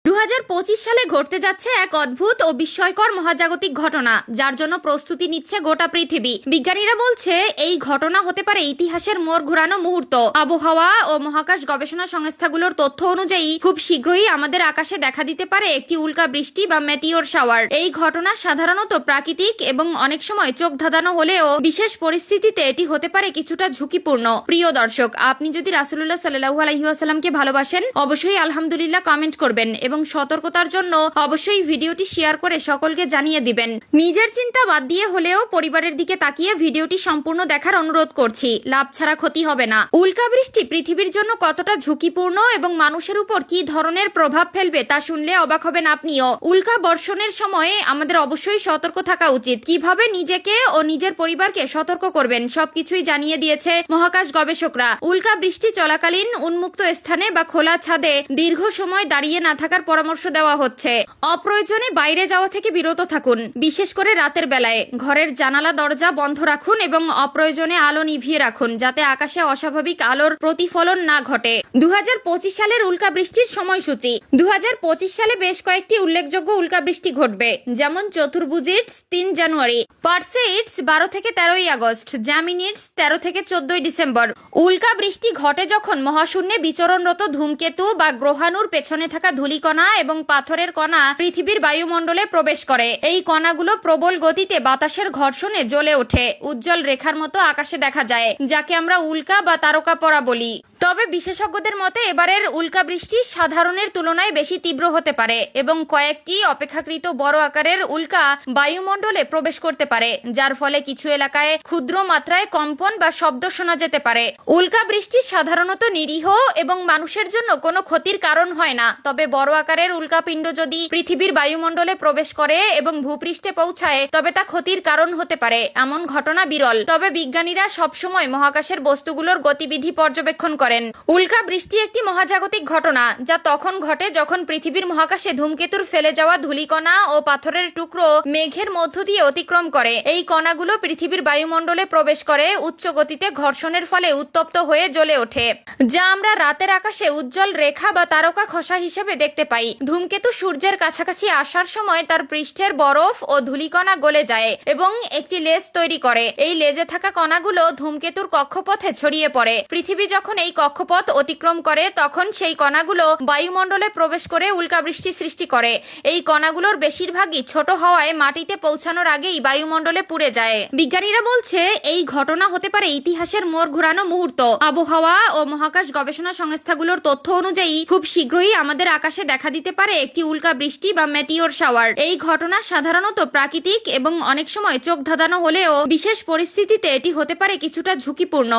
2025 সালে ঘটতে যাচ্ছে এক অদ্ভুত ও বিস্ময়কর মহাজাগতিক ঘটনা, যার জন্য প্রস্তুতি নিচ্ছে গোটা পৃথিবী। বিজ্ঞানীরা বলছে এই ঘটনা হতে পারে ইতিহাসের মোড় ঘোরানো মুহূর্ত। আবহাওয়া ও মহাকাশ গবেষণা সংস্থাগুলোর তথ্য অনুযায়ী খুব শীঘ্রই আমাদের আকাশে দেখা দিতে পারে একটি উল্কা বৃষ্টি বা মেটিওর শাওয়ার। এই ঘটনা সাধারণত প্রাকৃতিক এবং অনেক সময় চোখ ধাঁধানো হলেও বিশেষ পরিস্থিতিতে এটি হতে পারে কিছুটা ঝুঁকিপূর্ণ। প্রিয় দর্শক, আপনি যদি রাসূলুল্লাহ সাল্লাল্লাহু আলাইহি ওয়াসাল্লামকে ভালোবাসেন, অবশ্যই আলহামদুলিল্লাহ কমেন্ট করবেন এবং সতর্কতার জন্য অবশ্যই ভিডিওটি শেয়ার করে সকলকে জানিয়ে দিবেন। নিজের চিন্তা বাদ দিয়ে হলেও পরিবারের দিকে তাকিয়ে ভিডিওটি সম্পূর্ণ দেখার অনুরোধ করছি। লাভ ছাড়া ক্ষতি হবে না। উল্কা বৃষ্টি পৃথিবীর জন্য কতটা ঝুঁকিপূর্ণ এবং মানুষের উপর কি ধরনের প্রভাব ফেলবে তা শুনলে অবাক হবেন আপনিও। উল্কা বর্ষণের সময়ে আমাদের অবশ্যই সতর্ক থাকা উচিত। কিভাবে নিজেকে ও নিজের পরিবারকে সতর্ক করবেন সবকিছুই জানিয়ে দিয়েছে মহাকাশ গবেষকরা। উল্কা বৃষ্টি চলাকালীন উন্মুক্ত স্থানে বা খোলা ছাদে দীর্ঘ সময় দাঁড়িয়ে না থাকার পরামর্শ দেওয়া হচ্ছে। অপ্রয়োজনে বাইরে যাওয়া থেকে বিরত থাকুন, বিশেষ করে রাতের বেলায়। ঘরের জানালা দরজা বন্ধ রাখুন এবং অপ্রয়োজনে আলো নিভিয়ে রাখুন, যাতে আকাশে অস্বাভাবিক আলোর প্রতিফলন না ঘটে। 2025 সালের উল্কা বৃষ্টির সময়সূচি। 2025 সালে বেশ কয়েকটি উল্লেখযোগ্য উল্কা বৃষ্টি ঘটবে, যেমন চতুর্ভুজিটস 3 জানুয়ারি, পারসেইডস 12 থেকে 13 আগস্ট, জ্যামিনিডস 13 থেকে 14 ডিসেম্বর। উল্কা বৃষ্টি ঘটে যখন মহাশূন্যে বিচরণরত ধূমকেতু বা গ্রহাণুর পেছনে থাকা ধূলিকণা এবং পাথরের কণা পৃথিবীর বায়ুমণ্ডলে প্রবেশ করে। এই কণাগুলো প্রবল গতিতে বাতাসের ঘর্ষণে জ্বলে ওঠে। উজ্জ্বল রেখার মতো আকাশে দেখা যায়, যাকে আমরা উল্কা বা তারকাপরা বলি। তবে বিশেষজ্ঞদের মতে এবারের উল্কা বৃষ্টি সাধারণের তুলনায় বেশি তীব্র হতে পারে এবং কয়েকটি অপেক্ষাকৃত বড় আকারের উল্কা বায়ুমণ্ডলে প্রবেশ করতে পারে, যার ফলে কিছু এলাকায় ক্ষুদ্র মাত্রায় কম্পন বা শব্দ শোনা যেতে পারে। উল্কা বৃষ্টি সাধারণত নিরীহ এবং মানুষের জন্য কোনো ক্ষতির কারণ হয় না। তবে বড় আকারের উল্কাপিণ্ড যদি পৃথিবীর বায়ুমণ্ডলে প্রবেশ করে এবং ভূপৃষ্ঠে পৌঁছায়, তবে তা ক্ষতির কারণ হতে পারে। এমন ঘটনা বিরল, তবে বিজ্ঞানীরা সবসময় মহাকাশের বস্তুগুলোর গতিবিধি পর্যবেক্ষণ করেন। উল্কা বৃষ্টি একটি মহাজাগতিক ঘটনা, যা তখন ঘটে যখন পৃথিবীর মহাকাশে ধূমকেতুর ফেলে যাওয়া ধূলিকণা ও পাথরের টুকরো মেঘের মধ্য দিয়ে অতিক্রম করে। এই কণাগুলো পৃথিবীর বায়ুমণ্ডলে প্রবেশ করে উচ্চ গতিতে ঘর্ষণের ফলে উত্তপ্ত হয়ে জ্বলে ওঠে, যা আমরা রাতের আকাশে উজ্জ্বল রেখা বা তারকা খসা হিসেবে দেখতে পাই। ধূমকেতু সূর্যের কাছাকাছি আসার সময় তার পৃষ্ঠের বরফ ও ধূলিকণা গলে যায় এবং একটি লেজ তৈরি করে। এই লেজে থাকা কণাগুলো ধূমকেতুর কক্ষপথে ছড়িয়ে পড়ে। পৃথিবী যখন এই কক্ষপথ অতিক্রম করে, তখন সেই কণাগুলো বায়ুমণ্ডলে প্রবেশ করে উল্কাবৃষ্টি সৃষ্টি করে। এই কণাগুলোর বেশিরভাগই ছোট হওয়ায় মাটিতে পৌঁছানোর আগেই বায়ুমণ্ডলে পুড়ে যায়। বিজ্ঞানীরা বলছে এই ঘটনা হতে পারে ইতিহাসের মোড় ঘোরানো মুহূর্ত। আবহাওয়া ও মহাকাশ গবেষণা সংস্থাগুলোর তথ্য অনুযায়ী খুব শীঘ্রই আমাদের আকাশে দেখা দিতে পারে একটি উল্কা বৃষ্টি বা মেটিওর শাওয়ার। এই ঘটনা সাধারণত প্রাকৃতিক এবং অনেক সময় চোখ ধাঁধানো হলেও বিশেষ পরিস্থিতিতে এটি হতে পারে কিছুটা ঝুঁকিপূর্ণ।